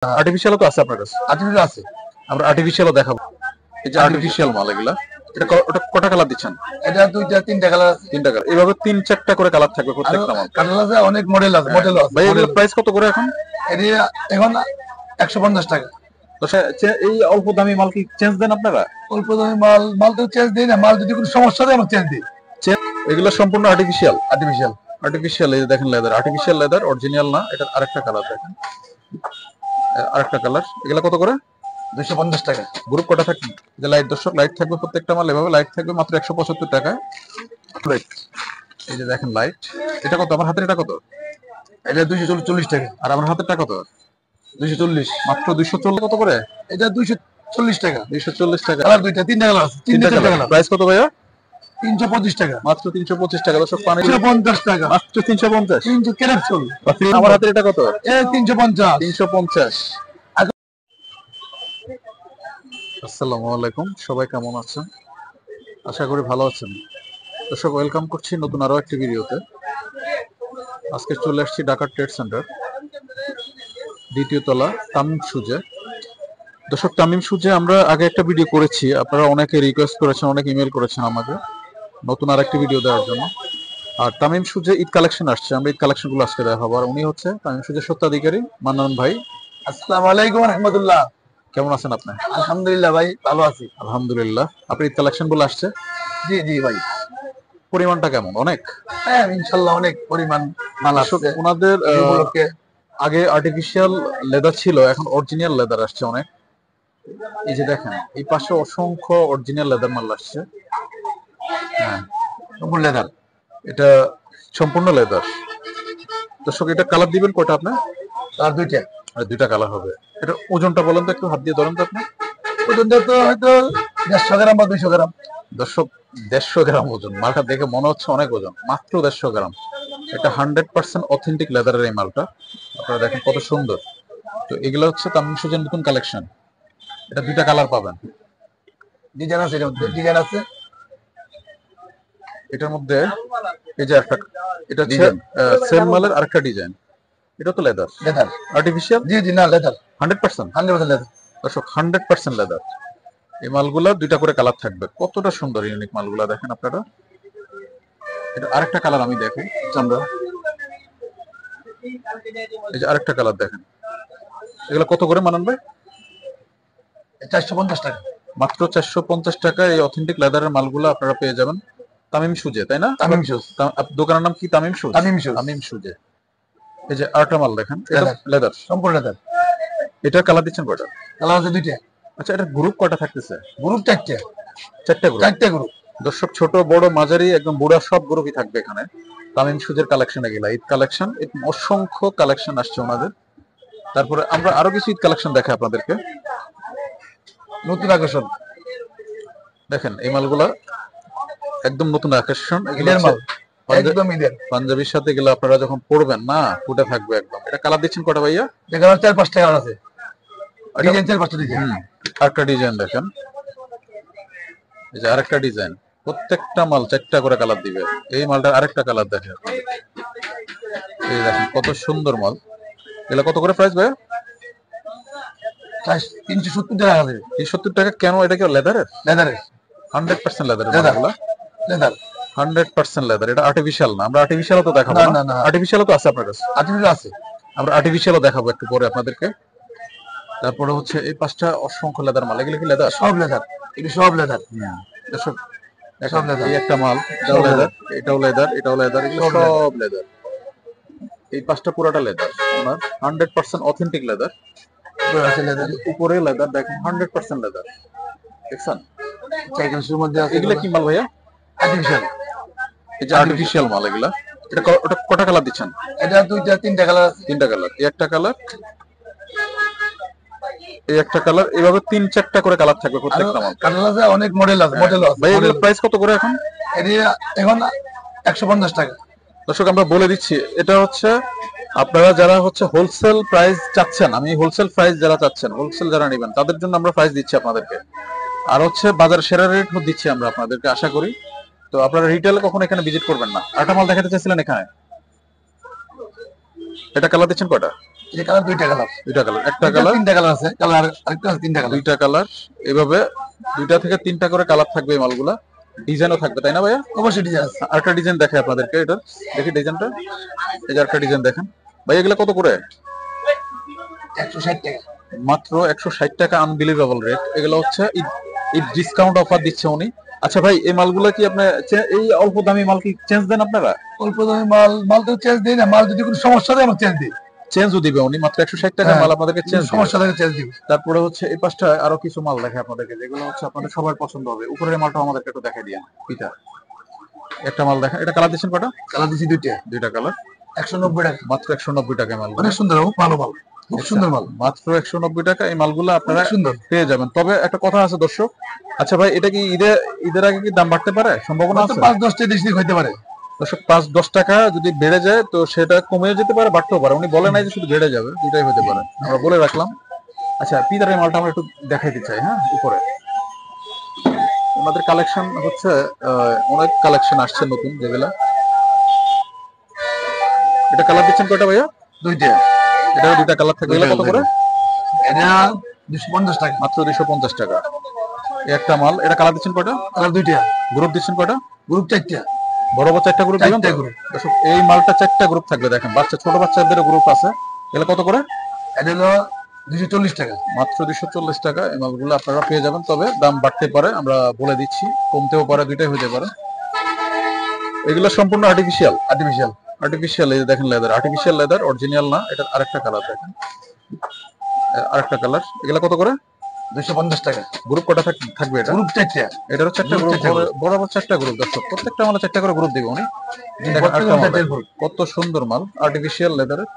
আর্টিফিশিয়ালও তো আছে আপনার কাছে? আর্টিফিশিয়াল আছে। আমরা আর্টিফিশিয়ালও দেখাবো। এই যে আর্টিফিশিয়াল মাল এগুলা, ওটা কটা কালার দিচ্ছেন? এটা দুইটা তিনটা কালার আছে। তিনটা কালার, এইভাবে তিন চারটা করে কালার থাকবে প্রত্যেকটা মাল। কালার আছে, অনেক মডেল আছে, ভাই এগুলোর প্রাইস কত করে এখন? এটা এখন 150 টাকা। তো এই অল্প দামি মাল কি চেঞ্জ দেন আপনারা? অল্প দামি মাল তো চেঞ্জ দিই না, মাল যদি কোনো সমস্যা হয় আমরা চেঞ্জ দিই। এগুলো সম্পূর্ণ আর্টিফিশিয়াল। আর্টিফিশিয়াল এই দেখেন লেদার, আর্টিফিশিয়াল লেদার, অরিজিনাল না। এটা আরেকটা কালার দেখেন, আরেকটা কালার। এগুলা কত করে? 250 টাকা। গ্রুপ কটা থাকবে? যে লাইট, দর্শক লাইট থাকবে প্রত্যেকটা মাল, এভাবে লাইট থাকবে মাত্র 175 টাকায়। এই যে দেখেন লাইট, এটা কত? আমার হাতের এটা কত? এটা 240 টাকা। আর আমার হাতেরটা কত? 240। মাত্র 240। কত করে? এটা 240 টাকা। 240 টাকা। কালার দুইটা, তিনটা কালার আছে। তিনটা কালার। প্রাইস কত ভাইয়া? 325 টাকা। মাত্র 325 টাকা। দর্শক পানি 350 টাকা। মাত্র 350। 300 ক্যারেট চল। আমার হাতের এটা কত? এ 350। 350। আসসালামু আলাইকুম, সবাই কেমন আছেন? আশা করি ভালো আছেন। দর্শক ওয়েলকাম করছি নতুন আরো একটি ভিডিওতে। আজকে চলে আসছি ঢাকা ট্রেড সেন্টার, দ্বিতীয় তলা, তামিম শুজে। দর্শক তামিম শুজে আমরা আগে একটা ভিডিও করেছি, আপনারা অনেকে রিকোয়েস্ট করেছেন, অনেক ইমেল করেছেন আমাকে নতুন আরেকটি ভিডিও দেওয়ার জন্য। আর তামিম শুজে ঈদ কালেকশন আসছে, আমরা ঈদ কালেকশন গুলো আজকে দেখাবো। আর উনি হচ্ছে তামিম শুজের সত্ত্বাধিকারী মান্নান ভাই। আসসালামু আলাইকুম রাহমাতুল্লাহ। কেমন আছেন আপনি? আলহামদুলিল্লাহ ভাই, ভালো আছি। আলহামদুলিল্লাহ। আপনার ঈদ কালেকশন গুলো আসছে? জি জি ভাই। পরিমাণটা কেমন? অনেক? হ্যাঁ ইনশাআল্লাহ অনেক পরিমাণ মাল আসছে। ওনাদের এগুলোকে আগে আর্টিফিশিয়াল লেদার ছিল, এখন অরিজিনাল লেদার আসছে অনেক। এই যে দেখেন এই পাশে অসংখ্য অরিজিনাল লেদার মাল আসছে। হ্যাঁ সম্পূর্ণ লেদার। এটা সম্পূর্ণ লেদার। দর্শক এটা কালার দিবেন কয়টা আপনি? আর দুইটা। দুইটা কালার হবে। এটা ওজনটা বলেন তো, একটু হাত দিয়ে ধরেন তো আপনি। ওজনটা তো হয়তো 150 গ্রাম বা 200 গ্রাম। দর্শক 150 গ্রাম ওজন। মালটা দেখে মনে হচ্ছে অনেক ওজন, মাত্র 150 গ্রাম। এটা 100% অথেন্টিক লেদারের এই মালটা। আপনারা দেখেন কত সুন্দর। তো এগুলো হচ্ছে তামিম শুজের নতুন কালেকশন। এটা দুইটা কালার পাবেন। ডিজাইন আছে, ডিজাইন আছে এটার মধ্যে। এই যে একটা, এটা হচ্ছে সেম মালের আরেকটা ডিজাইন। এটা তো লেদার। Leather artificial? জি জি না, লেদার 100%। 100% লেদার। দর্শক 100% লেদার। এই মালগুলা দুইটা করে কালার থাকবে। কতটা সুন্দর ইউনিক মালগুলা দেখেন আপনারা। এটা আরেকটা কালার আমি দেখি আমরা। এই যে আরেকটা কালার দেখেন। এগুলা কত করে মানান ভাই? 450 টাকা। মাত্র 450 টাকা এই অথেন্টিক লেদারের মালগুলো আপনারা পেয়ে যাবেন তামিম শুজে, তাই না? তামিম শুজ। দোকানের নাম কি? তামিম শুজ। তামিম শুজ। তামিম শুজে। এই যে আরেকটা মাল দেখেন, এটা লেদার, সম্পূর্ণ লেদার। এটা কালার দিচ্ছেন কয়টা? কালার আছে দুইটা। আচ্ছা, এটা গ্রুপ কয়টা থাকতেছে? গ্রুপ চারটে। চারটা গ্রুপ। চারটে গ্রুপ। দর্শক ছোট বড় মাঝারি একদম বুড়া সব গ্রুপই থাকবে এখানে তামিম শুজের কালেকশনে গেলে। ঈদ কালেকশন, অসংখ্য কালেকশন আসছে ওনাদের। তারপরে আমরা আরো কিছু ঈদ কালেকশন দেখাই আপনাদেরকে। নতুন আকর্ষণ দেখেন এই মালগুলা একদম নতুন আকর্ষণ। ঈদের মাল, একদম ঈদের। পাঞ্জাবির সাথে গেলে আপনারা যখন পরবেন না, ফুটে থাকবে একদম। এটা কালার দিচ্ছেন কটা ভাইয়া? এখানে 4-5টা কালার আছে। ডিজাইন 4-5টা ডিজাইন। আরেকটা ডিজাইন দেখেন, এই যে আরেকটা ডিজাইন। প্রত্যেকটা মাল 4টা করে কালার দিবে। এই মালটার আরেকটা কালার দেখেন, এই দেখেন কত সুন্দর মাল। এগুলা কত করে প্রাইস ভাইয়া? 370 টাকা আছে। 370 টাকা কেন? এটা কি লেদারের? লেদারের 100% লেদারের লেদার। মালগুলা। Leather 100% leather. এটা আর্টিফিশিয়াল না। আমরা আর্টিফিশিয়ালও তো দেখাবো। না না, আর্টিফিশিয়ালও তো আছে আপনার কাছে? আর্টিফিশিয়াল আছে। আমরা আর্টিফিশিয়ালও দেখাবো একটু পরে আপনাদেরকে। তারপরে হচ্ছে এই পাঁচটা অসংখ্য লেদার মাল। এগুলো কি লেদার? সব লেদার, এটা সব লেদার। দর্শক সব লেদার। এই একটা মাল, এটাও লেদার, এটাও লেদার, এটাও লেদার, এগুলো সব লেদার। এই পাঁচটা পুরোটা লেদার ওনার, 100% অথেন্টিক লেদার। আছে লেদার। উপরে লেদার দেখেন, 100% লেদার। দেখছেন চাইকেলসের মধ্যে আছে। এগুলো কি মাল ভাইয়া? আর্টিফিশিয়াল। এই যে আর্টিফিশিয়াল মাল এগুলা। এটা ওটা কটা কালার দিচ্ছেন? এটা দুইটা তিনটা কালার আছে। তিনটা কালার। এই একটা কালার, এই একটা কালার, এইভাবে তিন চারটা করে কালার থাকবে প্রত্যেকটা মাল। কালার আছে, অনেক মডেল আছে। মডেল আছে। ভাই এগুলোর প্রাইস কত করে এখন? এটা এখন 150 টাকা। দর্শক আমরা বলে দিচ্ছি, এটা হচ্ছে আপনারা যারা হচ্ছে হোলসেল প্রাইস চাচ্ছেন, আমি হোলসেল প্রাইস যারা চাচ্ছেন, হোলসেল যারা নেবেন তাদের জন্য আমরা প্রাইস দিচ্ছি আপনাদেরকে। আর হচ্ছে বাজার সেরা রেট দিচ্ছি আমরা আপনাদেরকে, আশা করি। তো আপনারা রিটেলে কখনো এখানে ভিজিট করবেন না। আটা মাল দেখাতে চাইছিলেন এখানে। এটা কালার দিচ্ছেন কয়টা? এই কালার দুইটা কালার, একটা কালার, তিনটা কালার আছে, কালার আরেকটা আছে, তিনটা কালার, দুইটা কালার। এভাবে দুইটা থেকে তিনটা করে কালার থাকবে এই মালগুলা, ডিজাইনও থাকবে তাই না ভাইয়া? অবশ্যই ডিজাইন আছে। আরেকটা ডিজাইন দেখে আপনাদেরকে, এটা দেখি ডিজাইনটা, এই যে আরেকটা ডিজাইন দেখেন ভাই, এগুলা কত করে? 160 টাকা মাত্র 160 টাকা, আনবিলিভেবল রেট। এগুলো হচ্ছে ঈদ ডিসকাউন্ট অফার দিচ্ছে উনি। আচ্ছা ভাই, এই মালগুলো কি আপনি এই অল্প দামি মাল কি চেঞ্জ দেন আপনারা? অল্প দামি মাল তো চেঞ্জ দিই না, মাল যদি কোনো সমস্যা হয় আমরা চেঞ্জ দিই। চেঞ্জও দিবে উনি, মাত্র 160 টাকা মাল আপনাদেরকে চেঞ্জ সমস্যা হলে চেঞ্জ দিব। তারপরে হচ্ছে এই পাশটা আরো কিছু মাল দেখে আপনাদেরকে, যেগুলো হচ্ছে আপনাদের সবার পছন্দ হবে। উপরের মালটা আমাদেরকে একটু দেখাই দিয়ে পিঠা, একটা মাল দেখেন, এটা কালার দিচ্ছেন কটা? কালার দিছি দুইটা কালার, 190 টাকা, মাত্র 190 টাকা মাল, অনেক সুন্দর, ভালো মাল, খুব সুন্দর মাল, মাত্র 190 টাকা। এই মালগুলো আপনারা সুন্দর পেয়ে যাবেন। তবে একটা কথা আছে দর্শক, আচ্ছা ভাই, এটা কি ঈদের আগে কি দাম বাড়তে পারে, সম্ভাবনা আছে? 5-10 টাকা বেশি হইতে পারে দর্শক, 5-10 টাকা যদি বেড়ে যায় তো সেটা কমেও যেতে পারে, বাড়তেও পারে। উনি বলে নাই যে শুধু বেড়ে যাবে, দুটাই হতে পারে, আমরা বলে রাখলাম। আচ্ছা, পিতার এই মালটা আমরা একটু দেখাইতে চাই। হ্যাঁ, উপরে ওনাদের কালেকশন হচ্ছে অনেক কালেকশন আসছে নতুন, যেগুলা। এটা কালার দিচ্ছেন কয়টা ভাইয়া? দুইটা, এটা দুইটা কালার থাকবে। এগুলো কত করে? এটা 250 টাকা, মাত্র 250 টাকা। এই একটা মাল, এটা কালার দিচ্ছেন কয়টা? কালার দুইটা, গ্রুপ দিচ্ছেন কয়টা? গ্রুপ 4টা, বরাবর 4টা গ্রুপ দিবেন? 4টা গ্রুপ। দর্শক, এই মালটা 4টা গ্রুপ থাকবে, দেখেন, বাচ্চা ছোট বাচ্চাদেরও গ্রুপ আছে। এগুলো কত করে? এটা হলো 240 টাকা, মাত্র 240 টাকা। এই মালগুলো আপনারা পেয়ে যাবেন, তবে দাম বাড়তে পারে, আমরা বলে দিচ্ছি, কমতেও পারে, দুইটাই হতে পারে। এগুলো সম্পূর্ণ আর্টিফিশিয়াল। এই যে দেখেন, লেদার, আর্টিফিশিয়াল লেদার, অরিজিনাল না। এটা আরেকটা কালার দেখেন, আরেকটা কালার। এগুলো কত করে? 250 টাকা। গ্রুপ কটা থাকবে? এটা গ্রুপ 4টা, এটারও 4টা গ্রুপ, বরাবর 4টা গ্রুপ। দর্শক, প্রত্যেকটা মালে 4টা করে গ্রুপ দিবে উনি। কত সুন্দর মাল, আর্টিফিশিয়াল লেদারের।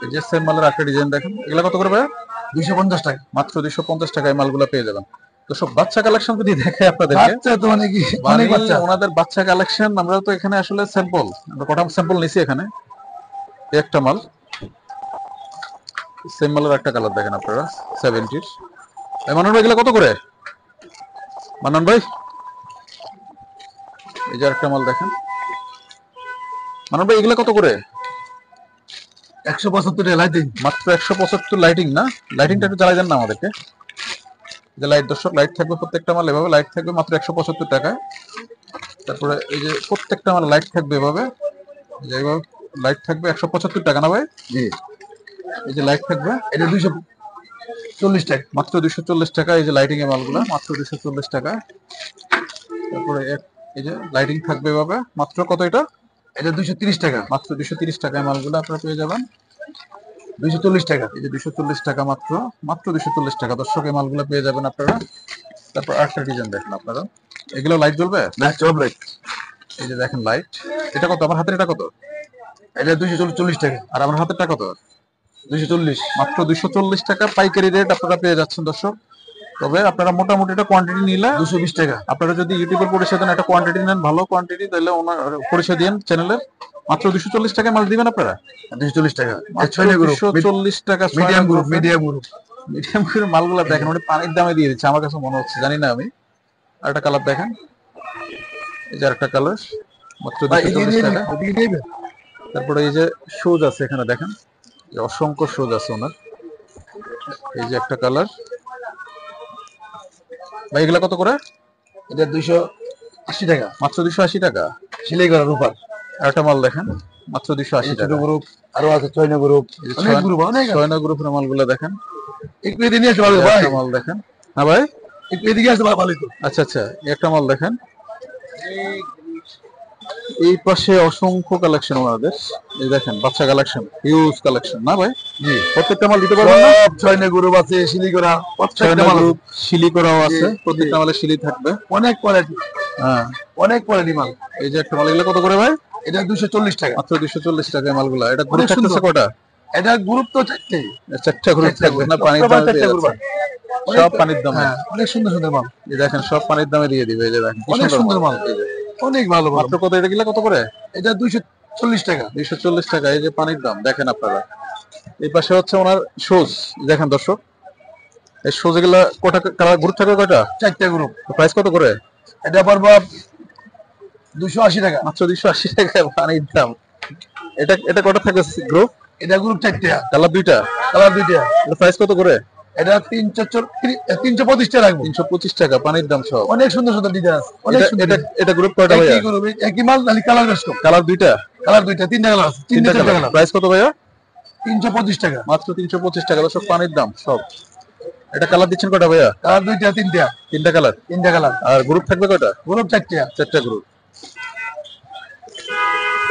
এই যে সেম মালের একটা ডিজাইন দেখেন। এগুলো কত করে ভাই? 250 টাকা, মাত্র 250 টাকায় মালগুলো পেয়ে যাবেন। তো সব বাচ্চা কালেকশন যদি দেখে আপনাদেরকে, বাচ্চা তো মানে কি, অনেক বাচ্চা, ওনাদের বাচ্চা কালেকশন। আমরা তো এখানে আসলে স্যাম্পল, আমরা কটা স্যাম্পল নিছি এখানে। একটা মাল, সেম মালের একটা কালার দেখেন আপনারা, 70-র। মানন ভাই, এগুলো কত করে? মানন ভাই, এই যে একটা মাল দেখেন। মানন ভাই, এগুলো কত করে? 175 টাকা লাইটিং, মাত্র 175। লাইটিং না? লাইটিংটা একটু জ্বালাই দেন না আমাদেরকে। যে লাইট, দর্শক, লাইট থাকবে প্রত্যেকটা মাল এভাবে, লাইট থাকবে মাত্র 175 টাকায়। তারপরে এই যে প্রত্যেকটা মাল লাইট থাকবে এভাবে, এইভাবে লাইট থাকবে 175 টাকা না ভাই? জি, এই যে লাইট থাকবে, এটা 240 টাকা, মাত্র 240 টাকা। এই যে লাইটিং এর মালগুলো মাত্র 240 টাকা। তারপরে এই যে লাইটিং থাকবে এভাবে, মাত্র কত এটা? এটা 230 টাকা, মাত্র 230 টাকায় মালগুলো আপনারা পেয়ে যাবেন। 240 টাকা, এই যে 240 টাকা, মাত্র 240 টাকা। দর্শক, এই মালগুলো পেয়ে যাবেন আপনারা। তারপর আরেকটা ডিজাইন দেখেন আপনারা, এগুলো লাইট জ্বলবে, সব লাইট। এই যে দেখেন লাইট। এটা কত? আমার হাতের এটা কত? এটা 240 টাকা, আর আমার হাতেরটা কত? 240, মাত্র 240 টাকা পাইকারি রেট আপনারা পেয়ে যাচ্ছেন দর্শক। তবে আপনারা মোটামুটি একটা কোয়ান্টিটি নিলে 220 টাকা। আপনারা যদি ইউটিউবের পরিচয় দেন, একটা কোয়ান্টিটি নেন, ভালো কোয়ান্টিটি, তাহলে ওনার পরিচয় দেন চ্যানেলের, মাত্র 240 টাকায় মাল দিবেন আপনারা। 240 টাকা, 240 টাকা, মিডিয়াম গ্রুপ, মিডিয়াম করে মালগুলো দেখেন, উনি পানির দামে দিয়ে দিচ্ছে আমার কাছে মনে হচ্ছে, জানি না আমি। আরেকটা কালার দেখেন, এই যে আরেকটা কালার, মাত্র 240 টাকা। তারপরে এই যে শুজ আছে এখানে দেখেন, অসংখ্য শুজ আছে ওনার। এই যে একটা কালার ভাই, এগুলা কত করে? এটা 280 টাকা, মাত্র 280 টাকা। সিলাই করা রূপার। একটা মাল দেখেন, মাত্র 280 টাকা। গ্রুপ আরো আছে, 6 গ্রুপ, অনেক গ্রুপ, অনেক 6 গ্রুপের মালগুলো দেখেন। একটু এদিকে নিয়ে আসো ভাই, একটা মাল দেখেন। হ্যাঁ ভাই, একটু এদিকে আসো ভালো তো। আচ্ছা, একটা মাল দেখেন। এই পাশে অসংখ্য কালেকশন ওনাদের। এই দেখেন, বাচ্চা কালেকশন, হিউজ কালেকশন না ভাই? জি, প্রত্যেকটা মাল দিতে পারবেন না? 6 গ্রুপ আছে, সিলি করা, প্রত্যেকটা মাল গ্রুপ শিলি করাও আছে, প্রত্যেকটা মালে শিলি থাকবে। অনেক কোয়ালিটি, হ্যাঁ, অনেক কোয়ালিটি মাল। এই যে একটা মাল, এগুলো কত করে ভাই? এটা 240 টাকা, মাত্র 240 টাকা মালগুলা। এটা গ্রুপ থাকতেছে কয়টা? এটা গ্রুপ তো 4টে, 4টা গ্রুপ থাকবে না? পানির দামে পেয়ে যাচ্ছেন। সব পানির দামে। অনেক সুন্দর সুন্দর মাল। এই দেখেন, সব পানির দামে দিয়ে দিবে। এই যে দেখেন, অনেক সুন্দর মাল, অনেক ভালো। মাত্র কত? এটা কিলো কত করে? এটা 240 টাকা, 240 টাকা। এই যে পানির দাম দেখেন আপনারা। এই পাশে হচ্ছে ওনার শুজ দেখেন দর্শক, এই শুজ গুলা কটা কালার গ্রুপ থাকবে? কয়টা? 4টা গ্রুপ। প্রাইস কত করে? এটা পড়বো 280 টাকা, মাত্র 280 টাকা পানির দাম। এটা কটা থাকবে গ্রুপ? এটা গ্রুপ 4টা, কালার দুইটা, কালার 2টা। এটা প্রাইস কত করে? এটা 325 টাকা রাখবো। 325 টাকা, পানির দাম সব। অনেক সুন্দর সুন্দর ডিজাইন আছে, অনেক সুন্দর। এটা গ্রুপ কয়টা ভাইয়া? একই গ্রুপ, একই মাল, খালি কালার বেশ কম। কালার দুইটা, কালার 2টা, 3টা কালার আছে, 3টা কালার। প্রাইস কত ভাইয়া? 325 টাকা, মাত্র 325 টাকা দর্শক, পানির দাম সব। এটা কালার দিচ্ছেন কয়টা ভাইয়া? কালার 2টা, 3টা, তিনটা কালার। 3টা কালার। আর গ্রুপ থাকবে কয়টা? গ্রুপ 4টা, 4টা গ্রুপ।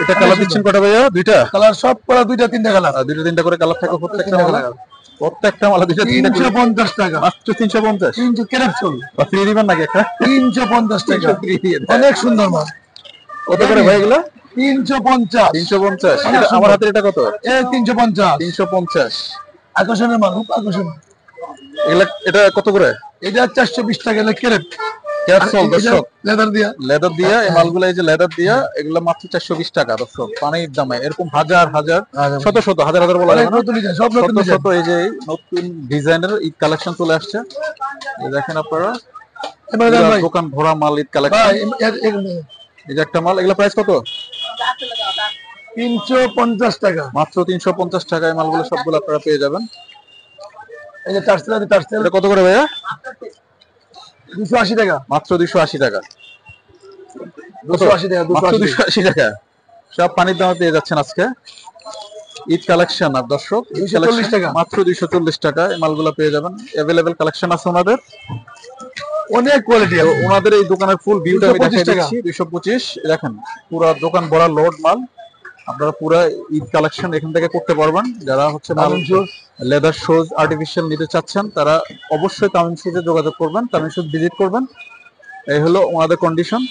এটা কালার দিচ্ছেন কয়টা ভাইয়া? দুইটা কালার সব করা 2টা, 3টা কালার। আর দুইটা তিনটা করে কালার থাকে প্রত্যেকটা 3টা মালে। কালার। প্রত্যেকটা মালে দুইটা তিনটা করে। 350 টাকা, মাত্র 350। 300 ক্যারেট চল, বা ফ্রি দিবেন নাকি একটা? 350 টাকা। ফ্রি দিয়ে দেন। অনেক সুন্দর মাল। কত করে ভাই এগুলো? 350, 350। অনেক সুন্দর। আমার হাতে এটা কত? এই 350। 350। আকর্ষণের মাল, খুব আকর্ষণীয়। এগুলা এটা কত করে? এটা 420 টাকা ক্যারেট। ক্যাপসুল দর্শক, লেদার দিয়া। লেদার দিয়া এই মালগুলো, এই যে লেদার দিয়া, এগুলো মাত্র 420 টাকা দর্শক, পানির দামে। এরকম হাজার হাজার, শত শত, হাজার হাজার বলা অনেক যায় না, নতুন ডিজাইন, সব নতুন শত ডিজাইন। শত এই যে নতুন ডিজাইনের ঈদ কালেকশন চলে আসছে। এই দেখেন আপনারা, এবার পুরা ভাই, দোকান ভরা মাল ঈদ কালেকশন। ভাই, এই যে একটা মাল, এগুলা প্রাইস কত? 350 টাকা। মাত্র 350 টাকায় মালগুলো সবগুলো আপনারা পেয়ে যাবেন। এই যে টার্সেল আছে, টার্সেল এটা কত করে ভাইয়া? 280 টাকা। মাত্র 280 টাকা। 280 টাকা, মাত্র 280 টাকা। 280 টাকা। সব পানির দামে পেয়ে যাচ্ছেন আজকে ঈদ কালেকশন। আর দর্শক, ঈদ 240 কালেকশন টাকা। মাত্র 240 টাকা এই মালগুলো পেয়ে যাবেন। অ্যাভেলেবেল কালেকশন আছে ওনাদের। অনেক কোয়ালিটি আছে। ওনাদের এই দোকানের ফুল ভিউটা আমি 225 দেখাই টাকা। দিচ্ছি। 225 দেখেন, পুরো দোকান ভরা লোড মাল। আপনারা পুরো ঈদ কালেকশন এখান থেকে করতে পারবেন। যারা হচ্ছে Tamim shoes, leather shoes artificial নিতে চাচ্ছেন, তারা অবশ্যই তামিম শুজে যোগাযোগ করবেন, তামিম শুজ ভিজিট করবেন। এই হলো ওনাদের কন্ডিশন।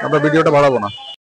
আমরা ভিডিওটা বাড়াবো না।